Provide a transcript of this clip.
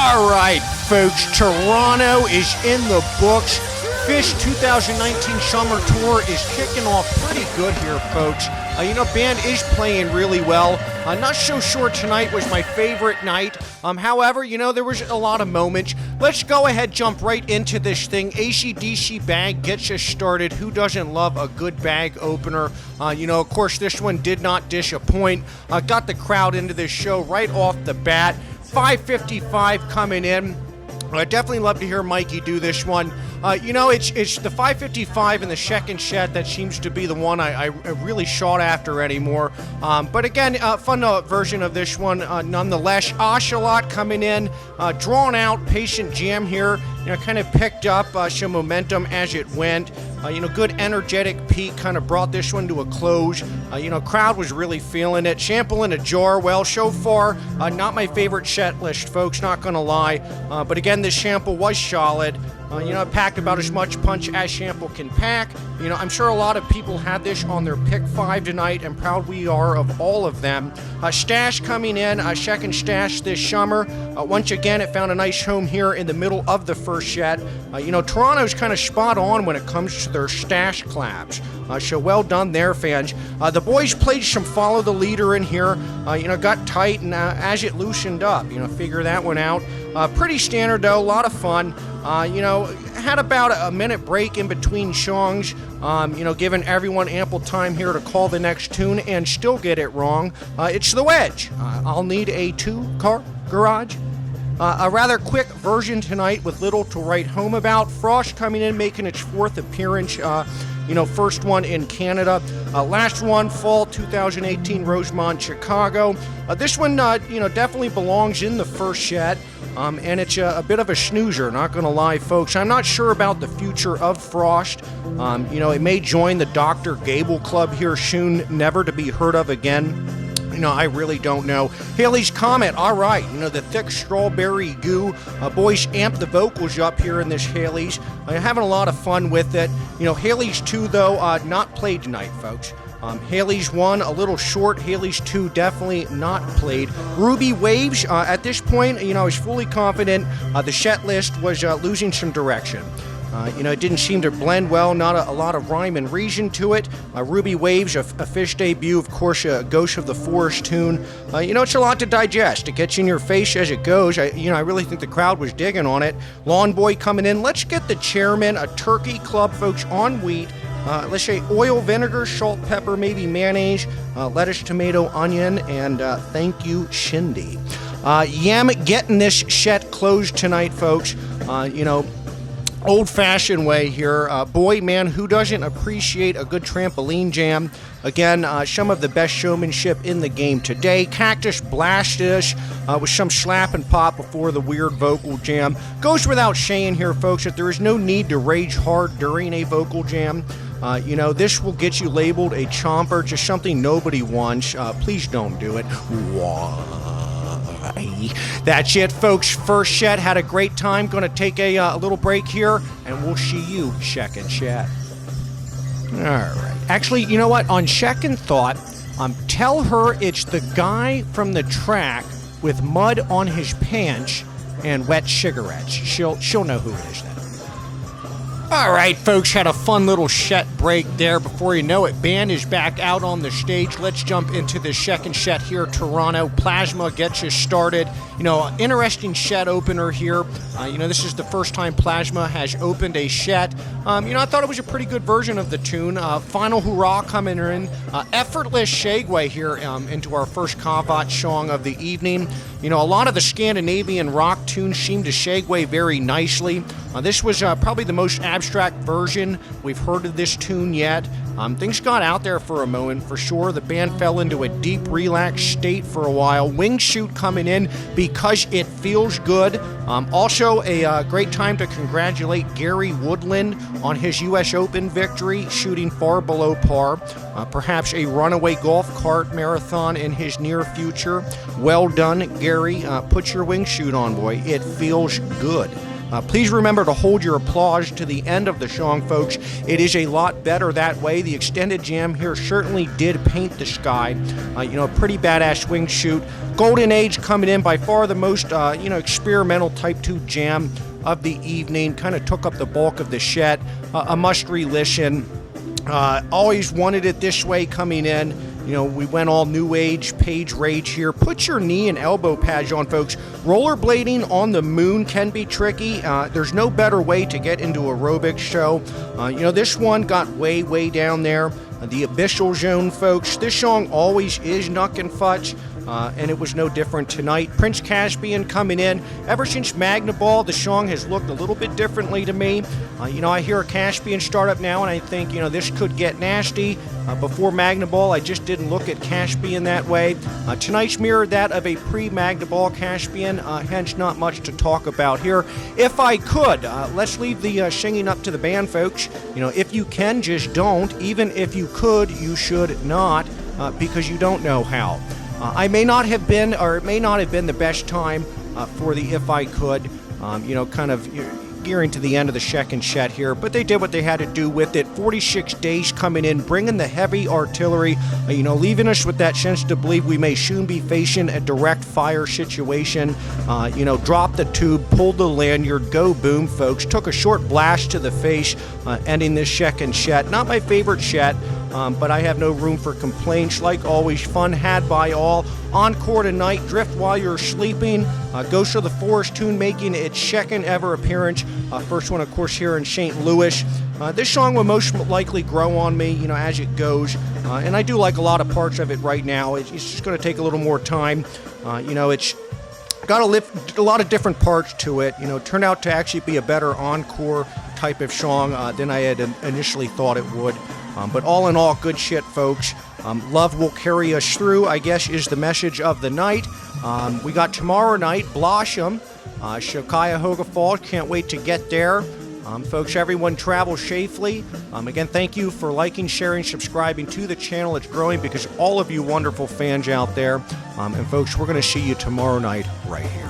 All right, folks, Toronto is in the books. Phish 2019 Summer Tour is kicking off pretty good here, folks. Band is playing really well. Not so sure tonight was my favorite night. However, there was a lot of moments. Let's go ahead, jump right into this thing. ACDC bag gets us started. Who doesn't love a good bag opener? Of course, this one did not disappoint. Got the crowd into this show right off the bat. 5:55 coming in. I'd definitely love to hear Mikey do this one. It's the 5:55 in the second set that seems to be the one I really sought after anymore. But again, fun version of this one nonetheless. Ocelot coming in, drawn out, patient jam here. Kind of picked up some momentum as it went. Good energetic peak kind of brought this one to a close. Crowd was really feeling it. Sample in a jar. Well, so far, not my favorite set list, folks, not gonna lie. But again, this sample was solid. It packed about as much punch as sample can pack. I'm sure a lot of people had this on their pick 5 tonight, and proud we are of all of them. Stash coming in, second stash this summer. Once again, it found a nice home here in the middle of the first set. Toronto's kind of spot on when it comes to their stash collabs. So well done there, fans. The boys played some follow the leader in here. Got tight, and as it loosened up, figure that one out. Pretty standard though, a lot of fun. Had about a minute break in between songs, giving everyone ample time here to call the next tune and still get it wrong. It's the Wedge. I'll need a 2-car garage. A rather quick version tonight with little to write home about. Frost coming in, making its 4th appearance. First one in Canada. Last one, fall 2018, Rosemont, Chicago. This one, definitely belongs in the first set. And it's a bit of a snoozer, not gonna lie, folks. I'm not sure about the future of Frost. It may join the Dr. Gable Club here soon, never to be heard of again. I really don't know. Halley's Comet, all right. The thick strawberry goo. Boys amp the vocals up here in this Halley's. Having a lot of fun with it. Halley's 2, though, not played tonight, folks. Halley's 1, a little short. Halley's 2, definitely not played. Ruby Waves, at this point, I was fully confident the set list was losing some direction. It didn't seem to blend well, not a lot of rhyme and reason to it. Ruby Waves, a Phish debut, of course, a Ghost of the Forest tune. It's a lot to digest. It gets in your face as it goes. I really think the crowd was digging on it. Lawn Boy coming in. Let's get the chairman, a turkey club, folks, on wheat. Let's say oil, vinegar, salt, pepper, maybe mayonnaise, lettuce, tomato, onion, and thank you, Shindy. Yam getting this set closed tonight, folks. Old-fashioned way here. Boy, man, who doesn't appreciate a good trampoline jam? Again, some of the best showmanship in the game today. Cactus blasted us with some slap and pop before the weird vocal jam. Goes without saying here, folks, that there is no need to rage hard during a vocal jam. This will get you labeled a chomper, just something nobody wants. Please don't do it. Why? That's it, folks. First set, had a great time. Gonna take a little break here, and we'll see you second set. All right. Actually, you know what? On second thought, tell her it's the guy from the track with mud on his pants and wet cigarettes. She'll know who it is then. All right, folks, had a fun little set break there. Before you know it, band is back out on the stage. Let's jump into the second set here. Toronto Plasma gets us started. Interesting set opener here. This is the first time Plasma has opened a set. I thought it was a pretty good version of the tune. Final Hurrah coming in. Effortless segue here into our first Cavat song of the evening. A lot of the Scandinavian rock tunes seem to segue very nicely. This was probably the most abstract version we've heard of this tune yet. Things got out there for a moment, for sure. The band fell into a deep, relaxed state for a while. Wingsuit coming in because it feels good. Also, a great time to congratulate Gary Woodland on his U.S. Open victory, shooting far below par. Perhaps a runaway golf cart marathon in his near future. Well done, Gary. Put your wingsuit on, boy. It feels good. Please remember to hold your applause to the end of the song, folks. It is a lot better that way. The extended jam here certainly did paint the sky. A pretty badass Wingsuit. Golden Age coming in, by far the most, experimental Type 2 jam of the evening. Kind of took up the bulk of the set. A must re-listen. Always wanted it this way coming in. We went all new age, page rage here. Put your knee and elbow pads on, folks. Rollerblading on the moon can be tricky. There's no better way to get into aerobics show. This one got way, way down there. The abyssal zone, folks. This song always is knuckin' fudge. And it was no different tonight. Prince Caspian coming in. Ever since Magnaball, the song has looked a little bit differently to me. I hear a Caspian start up now, and I think, this could get nasty. Before Magnaball, I just didn't look at Caspian that way. Tonight's mirrored that of a pre-Magnaball Caspian, hence not much to talk about here. If I could, let's leave the singing up to the band, folks. If you can, just don't. Even if you could, you should not, because you don't know how. I may not have been, or it may not have been the best time for the If I Could, kind of gearing to the end of the second set here, but they did what they had to do with it. 46 days coming in, bringing the heavy artillery, leaving us with that sense to believe we may soon be facing a direct fire situation. Drop the tube, pulled the lanyard, go boom, folks. Took a short blast to the face, ending this second set. Not my favorite set, but I have no room for complaints. Like always, fun had by all. Encore tonight, Drift While You're Sleeping. Ghost of the Forest tune making its second ever appearance. First one, of course, here in St. Louis. This song will most likely grow on me, as it goes. And I do like a lot of parts of it right now. It's just going to take a little more time. It's got a lot of different parts to it. Turned out to actually be a better encore type of song than I had initially thought it would. But all in all, good shit, folks. Love will carry us through, I guess, is the message of the night. We got tomorrow night, Blossom, Cuyahoga Falls. Can't wait to get there. Folks, everyone travel safely. Again, thank you for liking, sharing, subscribing to the channel. It's growing because all of you wonderful fans out there. And folks, we're going to see you tomorrow night right here.